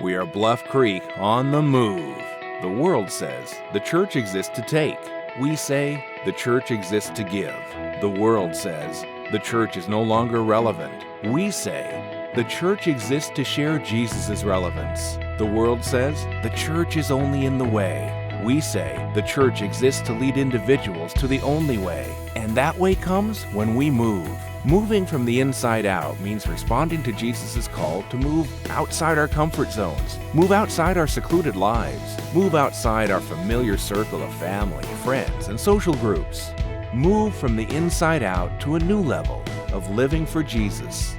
We are Bluff Creek on the move. The world says the church exists to take. We say the church exists to give. The world says the church is no longer relevant. We say the church exists to share Jesus' relevance. The world says the church is only in the way. We say the church exists to lead individuals to the only way. And that way comes when we move. Moving from the inside out means responding to Jesus' call to move outside our comfort zones, move outside our secluded lives, move outside our familiar circle of family, friends, and social groups. Move from the inside out to a new level of living for Jesus.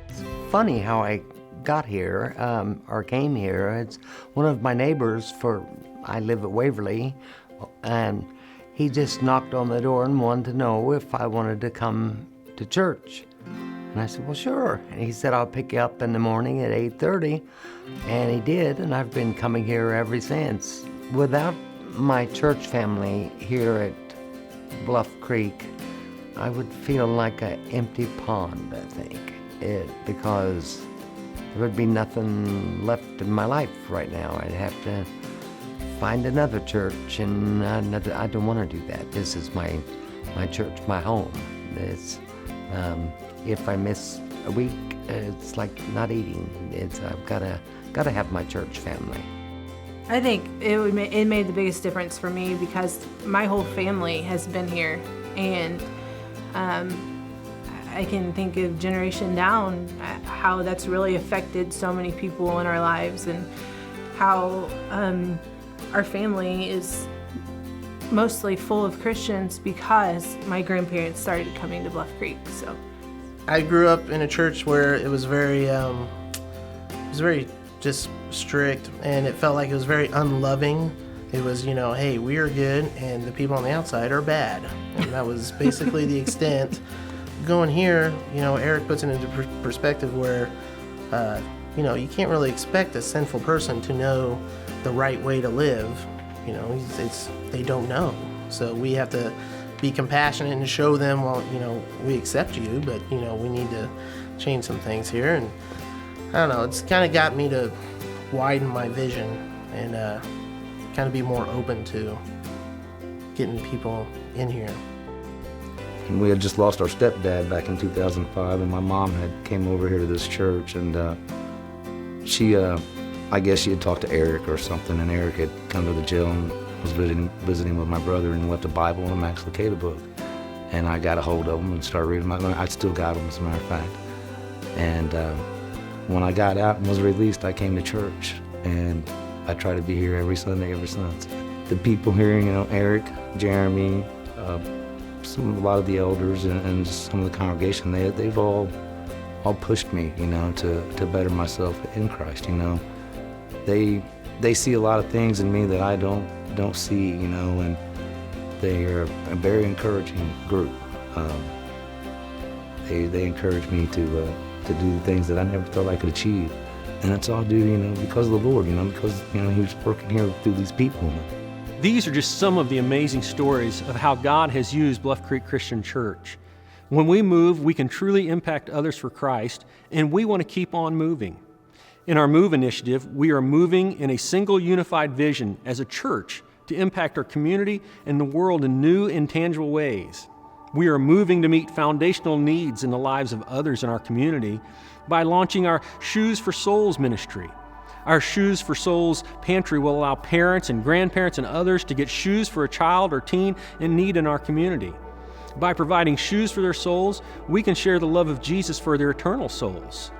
It's funny how I got here, or came here. It's one of my neighbors I live at Waverly, and he just knocked on the door and wanted to know if I wanted to come to church. And I said, well, sure. And he said, I'll pick you up in the morning at 8:30. And he did, and I've been coming here ever since. Without my church family here at Bluff Creek, I would feel like an empty pond, I think, because there would be nothing left in my life right now. I'd have to find another church, and I don't want to do that. This is my church, my home. It's if I miss a week, it's like not eating. I've got to have my church family. I think it made the biggest difference for me because my whole family has been here, and I can think of generation down how that's really affected so many people in our lives, and how our family is mostly full of Christians because my grandparents started coming to Bluff Creek. So I grew up in a church where it was very just strict, and it felt like it was very unloving. It was, hey, we are good and the people on the outside are bad. And that was basically the extent. Going here, Eric puts it into perspective where, you can't really expect a sinful person to know the right way to live. They don't know. So we have to be compassionate and show them, well, we accept you, but, we need to change some things here. And I don't know, it's kind of got me to widen my vision and kind of be more open to getting people in here. And we had just lost our stepdad back in 2005, and my mom came over here to this church, and she, I guess she had talked to Eric or something, and Eric had come to the jail and was visiting with my brother and left a Bible and a Max Lucado book. And I got a hold of them and started reading them. I still got them, as a matter of fact. And when I got out and was released, I came to church, and I try to be here every Sunday ever since. The people here, Eric, Jeremy, a lot of the elders and just some of the congregation, they've all pushed me, to better myself in Christ. They see a lot of things in me that I don't see, and they are a very encouraging group. They encourage me to do things that I never thought I could achieve, and it's all due, because of the Lord, because He was working here through these people. These are just some of the amazing stories of how God has used Bluff Creek Christian Church. When we move, we can truly impact others for Christ, and we want to keep on moving. In our MOVE initiative, we are moving in a single unified vision as a church to impact our community and the world in new and tangible ways. We are moving to meet foundational needs in the lives of others in our community by launching our Shoes for Souls ministry. Our Shoes for Souls pantry will allow parents and grandparents and others to get shoes for a child or teen in need in our community. By providing shoes for their souls, we can share the love of Jesus for their eternal souls.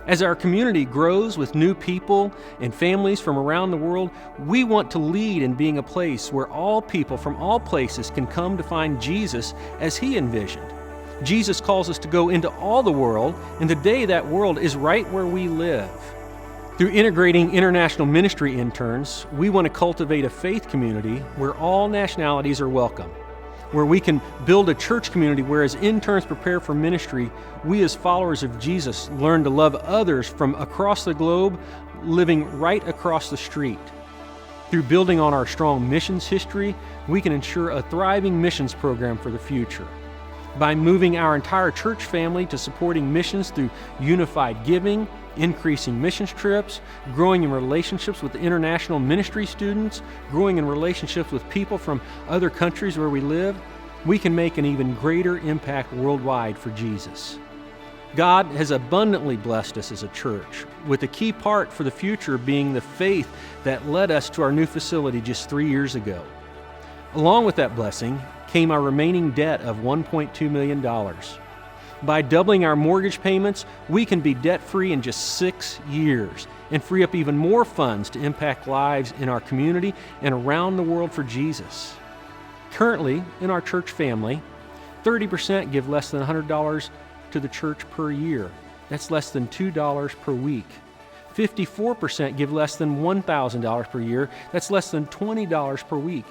As our community grows with new people and families from around the world, we want to lead in being a place where all people from all places can come to find Jesus as He envisioned. Jesus calls us to go into all the world, and today that world is right where we live. Through integrating international ministry interns, we want to cultivate a faith community where all nationalities are welcome, where we can build a church community where as interns prepare for ministry, we as followers of Jesus learn to love others from across the globe, living right across the street. Through building on our strong missions history, we can ensure a thriving missions program for the future. by moving our entire church family to supporting missions through unified giving, increasing missions trips, growing in relationships with international ministry students, growing in relationships with people from other countries where we live, we can make an even greater impact worldwide for Jesus. God has abundantly blessed us as a church, with a key part for the future being the faith that led us to our new facility just 3 years ago. Along with that blessing came our remaining debt of $1.2 million. By doubling our mortgage payments, we can be debt-free in just 6 years and free up even more funds to impact lives in our community and around the world for Jesus. Currently, in our church family, 30% give less than $100 to the church per year. That's less than $2 per week. 54% give less than $1,000 per year. That's less than $20 per week.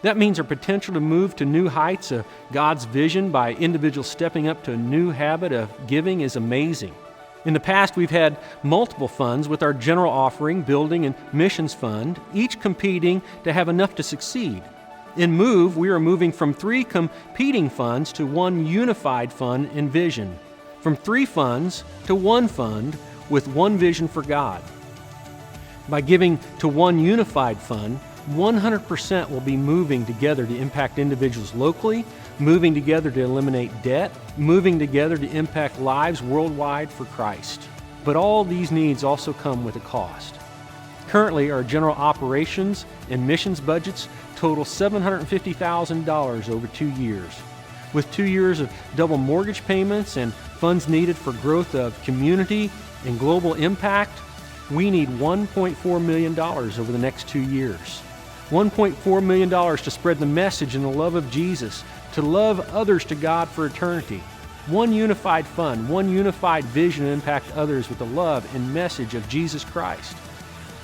That means our potential to move to new heights of God's vision by individuals stepping up to a new habit of giving is amazing. In the past, we've had multiple funds with our general offering, building, and missions fund, each competing to have enough to succeed. In Move, we are moving from 3 competing funds to 1 unified fund and vision, from 3 funds to 1 fund with 1 vision for God. By giving to 1 unified fund, 100% will be moving together to impact individuals locally, moving together to eliminate debt, moving together to impact lives worldwide for Christ. But all these needs also come with a cost. Currently, our general operations and missions budgets total $750,000 over 2 years. With 2 years of double mortgage payments and funds needed for growth of community and global impact, we need $1.4 million over the next 2 years. $1.4 million to spread the message and the love of Jesus, to love others to God for eternity. 1 unified fund, 1 unified vision to impact others with the love and message of Jesus Christ.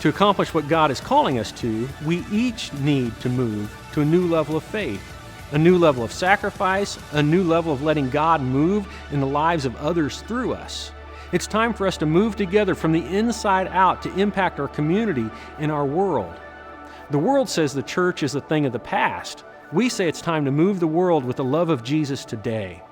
To accomplish what God is calling us to, we each need to move to a new level of faith, a new level of sacrifice, a new level of letting God move in the lives of others through us. It's time for us to move together from the inside out to impact our community and our world. The world says the church is a thing of the past. We say it's time to move the world with the love of Jesus today.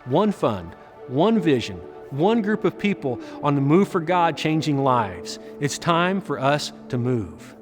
1 fund, 1 vision, 1 group of people on the move for God changing lives. It's time for us to move.